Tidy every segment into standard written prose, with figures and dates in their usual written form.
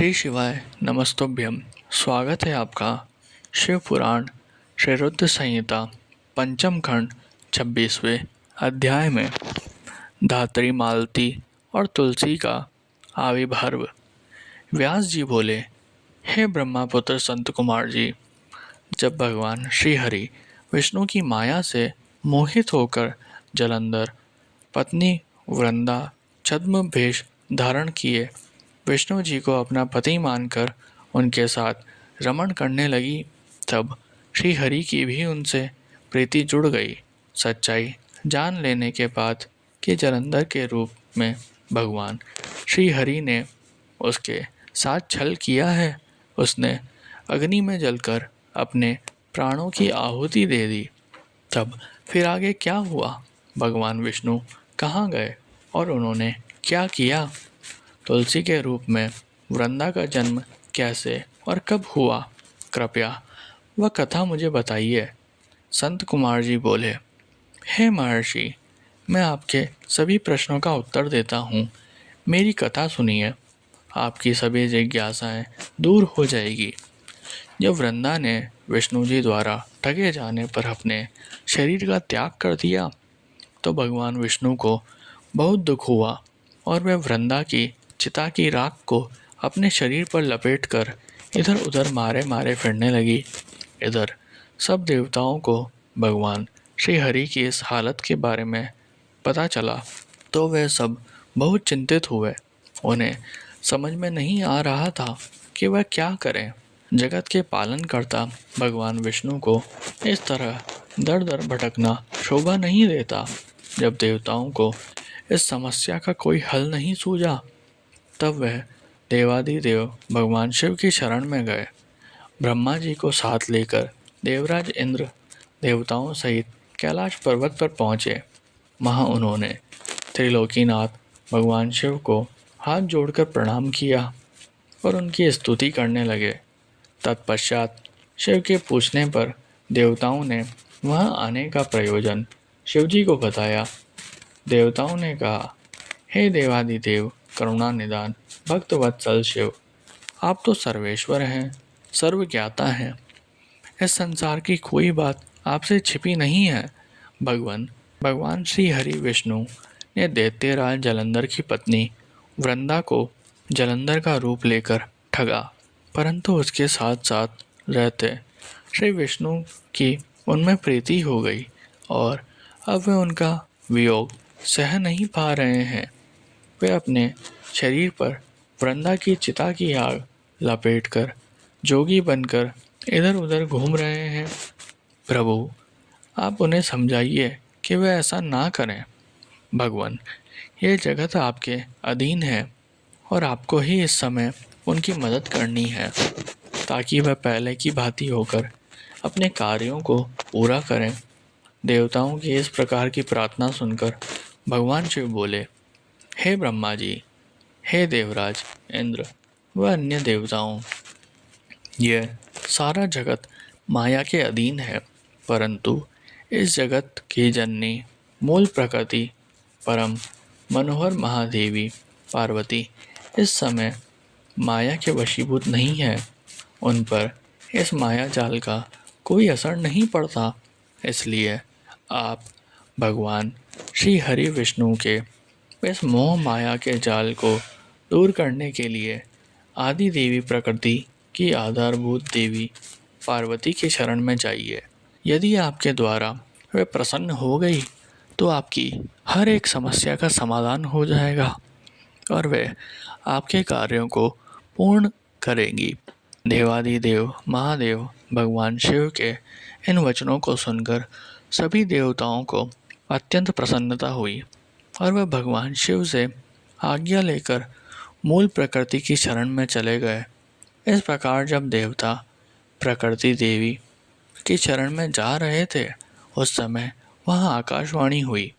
श्री शिवाय नमस्तुभ्यम। स्वागत है आपका शिव पुराण श्री रुद्र संहिता पंचम खंड 26वें अध्याय में धात्री मालती और तुलसी का आविर्भाव। व्यास जी बोले, हे ब्रह्मापुत्र संत कुमार जी, जब भगवान श्री हरि विष्णु की माया से मोहित होकर जलंधर पत्नी वृंदा छद्म भेष धारण किए विष्णु जी को अपना पति मानकर उनके साथ रमण करने लगी, तब श्री हरि की भी उनसे प्रीति जुड़ गई। सच्चाई जान लेने के बाद कि जलंधर के रूप में भगवान श्री हरि ने उसके साथ छल किया है, उसने अग्नि में जलकर अपने प्राणों की आहुति दे दी। तब फिर आगे क्या हुआ? भगवान विष्णु कहाँ गए और उन्होंने क्या किया? तुलसी के रूप में वृंदा का जन्म कैसे और कब हुआ? कृपया वह कथा मुझे बताइए। संत कुमार जी बोले, हे महर्षि, मैं आपके सभी प्रश्नों का उत्तर देता हूँ। मेरी कथा सुनिए, आपकी सभी जिज्ञासाएं दूर हो जाएगी। जब वृंदा ने विष्णु जी द्वारा ठगे जाने पर अपने शरीर का त्याग कर दिया, तो भगवान विष्णु को बहुत दुख हुआ और वे वृंदा की चिता की राख को अपने शरीर पर लपेटकर इधर उधर मारे मारे फिरने लगी। इधर सब देवताओं को भगवान श्री हरि की इस हालत के बारे में पता चला तो वे सब बहुत चिंतित हुए। उन्हें समझ में नहीं आ रहा था कि वह क्या करें। जगत के पालन करता भगवान विष्णु को इस तरह दर दर भटकना शोभा नहीं देता। जब देवताओं को इस समस्या का कोई हल नहीं सूझा, तब वह देवादिदेव भगवान शिव की शरण में गए। ब्रह्मा जी को साथ लेकर देवराज इंद्र देवताओं सहित कैलाश पर्वत पर पहुँचे। वहाँ उन्होंने त्रिलोकीनाथ भगवान शिव को हाथ जोड़कर प्रणाम किया और उनकी स्तुति करने लगे। तत्पश्चात शिव के पूछने पर देवताओं ने वहाँ आने का प्रयोजन शिव जी को बताया। देवताओं ने कहा, हे देवादिदेव करुणा निदान भक्तवत्सल शिव, आप तो सर्वेश्वर हैं, सर्वज्ञाता हैं। इस संसार की कोई बात आपसे छिपी नहीं है। भगवान श्री हरि विष्णु ने दैत्यराज जलंधर की पत्नी वृंदा को जलंधर का रूप लेकर ठगा, परंतु उसके साथ साथ रहते श्री विष्णु की उनमें प्रीति हो गई और अब वे उनका वियोग सह नहीं पा रहे हैं। वे अपने शरीर पर वृंदा की चिता की आग लपेटकर जोगी बनकर इधर उधर घूम रहे हैं। प्रभु, आप उन्हें समझाइए कि वे ऐसा ना करें। भगवान, ये जगत आपके अधीन है और आपको ही इस समय उनकी मदद करनी है, ताकि वह पहले की भांति होकर अपने कार्यों को पूरा करें। देवताओं की इस प्रकार की प्रार्थना सुनकर भगवान शिव बोले, हे ब्रह्मा जी, हे देवराज इंद्र व अन्य देवताओं, यह सारा जगत माया के अधीन है, परंतु इस जगत की जननी मूल प्रकृति परम मनोहर महादेवी पार्वती इस समय माया के वशीभूत नहीं है। उन पर इस माया जाल का कोई असर नहीं पड़ता। इसलिए आप भगवान श्री हरि विष्णु के इस मोह माया के जाल को दूर करने के लिए आदि देवी प्रकृति की आधारभूत देवी पार्वती की शरण में जाइए। यदि आपके द्वारा वे प्रसन्न हो गई तो आपकी हर एक समस्या का समाधान हो जाएगा और वे आपके कार्यों को पूर्ण करेंगी। देवादिदेव महादेव भगवान शिव के इन वचनों को सुनकर सभी देवताओं को अत्यंत प्रसन्नता हुई और वह भगवान शिव से आज्ञा लेकर मूल प्रकृति की शरण में चले गए। इस प्रकार जब देवता प्रकृति देवी की शरण में जा रहे थे, उस समय वहाँ आकाशवाणी हुई,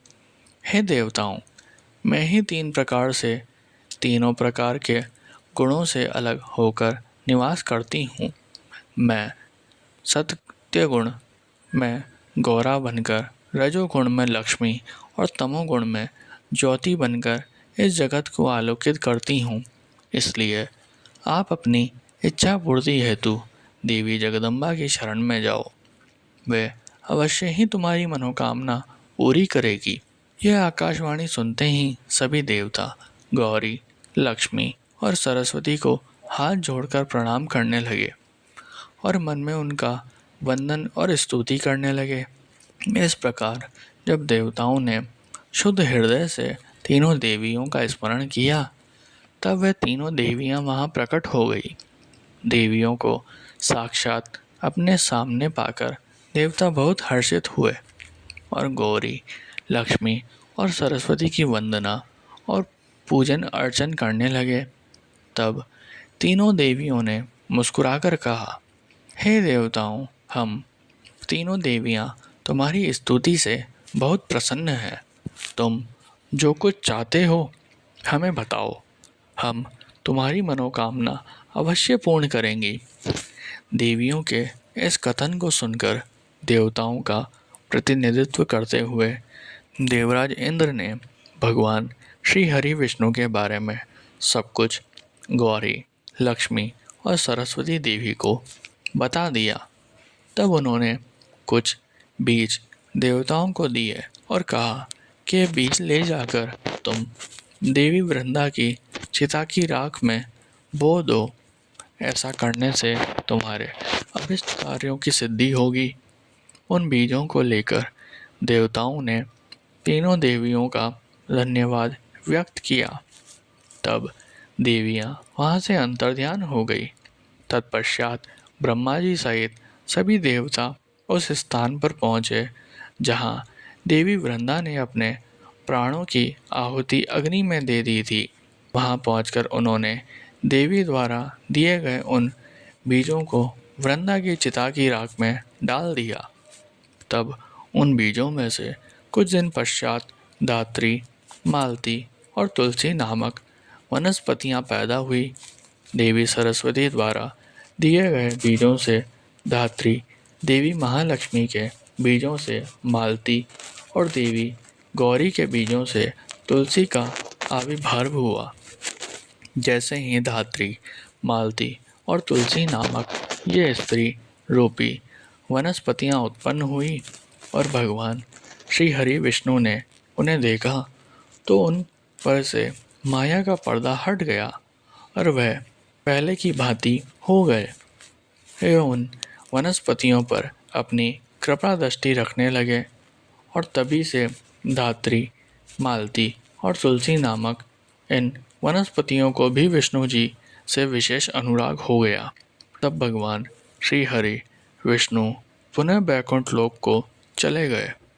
हे देवताओं, मैं ही तीन प्रकार से तीनों प्रकार के गुणों से अलग होकर निवास करती हूँ। मैं सत्य गुण में गौरा बनकर, रजोगुण में लक्ष्मी और तमोगुण में ज्योति बनकर इस जगत को आलोकित करती हूँ। इसलिए आप अपनी इच्छा पूर्ति हेतु देवी जगदम्बा की शरण में जाओ, वे अवश्य ही तुम्हारी मनोकामना पूरी करेगी। यह आकाशवाणी सुनते ही सभी देवता गौरी, लक्ष्मी और सरस्वती को हाथ जोड़कर प्रणाम करने लगे और मन में उनका वंदन और स्तुति करने लगे। इस प्रकार जब देवताओं ने शुद्ध हृदय से तीनों देवियों का स्मरण किया, तब वह तीनों देवियां वहां प्रकट हो गई। देवियों को साक्षात अपने सामने पाकर देवता बहुत हर्षित हुए और गौरी, लक्ष्मी और सरस्वती की वंदना और पूजन अर्चन करने लगे। तब तीनों देवियों ने मुस्कुराकर कहा, हे देवताओं, हम तीनों देवियां तुम्हारी स्तुति से बहुत प्रसन्न हैं। तुम जो कुछ चाहते हो हमें बताओ, हम तुम्हारी मनोकामना अवश्य पूर्ण करेंगी। देवियों के इस कथन को सुनकर देवताओं का प्रतिनिधित्व करते हुए देवराज इंद्र ने भगवान श्री हरि विष्णु के बारे में सब कुछ गौरी, लक्ष्मी और सरस्वती देवी को बता दिया। तब उन्होंने कुछ बीज देवताओं को दिए और कहा कि ये बीज ले जाकर तुम देवी वृंदा की चिता की राख में बो दो। ऐसा करने से तुम्हारे अभिष्ट कार्यों की सिद्धि होगी। उन बीजों को लेकर देवताओं ने तीनों देवियों का धन्यवाद व्यक्त किया। तब देवियां वहां से अंतर्ध्यान हो गई। तत्पश्चात ब्रह्मा जी सहित सभी देवता उस स्थान पर पहुँचे जहाँ देवी वृंदा ने अपने प्राणों की आहुति अग्नि में दे दी थी। वहाँ पहुंचकर उन्होंने देवी द्वारा दिए गए उन बीजों को वृंदा की चिता की राख में डाल दिया। तब उन बीजों में से कुछ दिन पश्चात धात्री, मालती और तुलसी नामक वनस्पतियां पैदा हुई। देवी सरस्वती द्वारा दिए गए बीजों से धात्री, देवी महालक्ष्मी के बीजों से मालती और देवी गौरी के बीजों से तुलसी का आविर्भाव हुआ। जैसे ही धात्री, मालती और तुलसी नामक ये स्त्री रूपी वनस्पतियां उत्पन्न हुई और भगवान श्री हरि विष्णु ने उन्हें देखा तो उन पर से माया का पर्दा हट गया और वह पहले की भांति हो गए। वे उन वनस्पतियों पर अपनी कृपा दृष्टि रखने लगे और तभी से धात्री, मालती और तुलसी नामक इन वनस्पतियों को भी विष्णु जी से विशेष अनुराग हो गया। तब भगवान श्री हरि विष्णु पुनः बैकुंठ लोक को चले गए।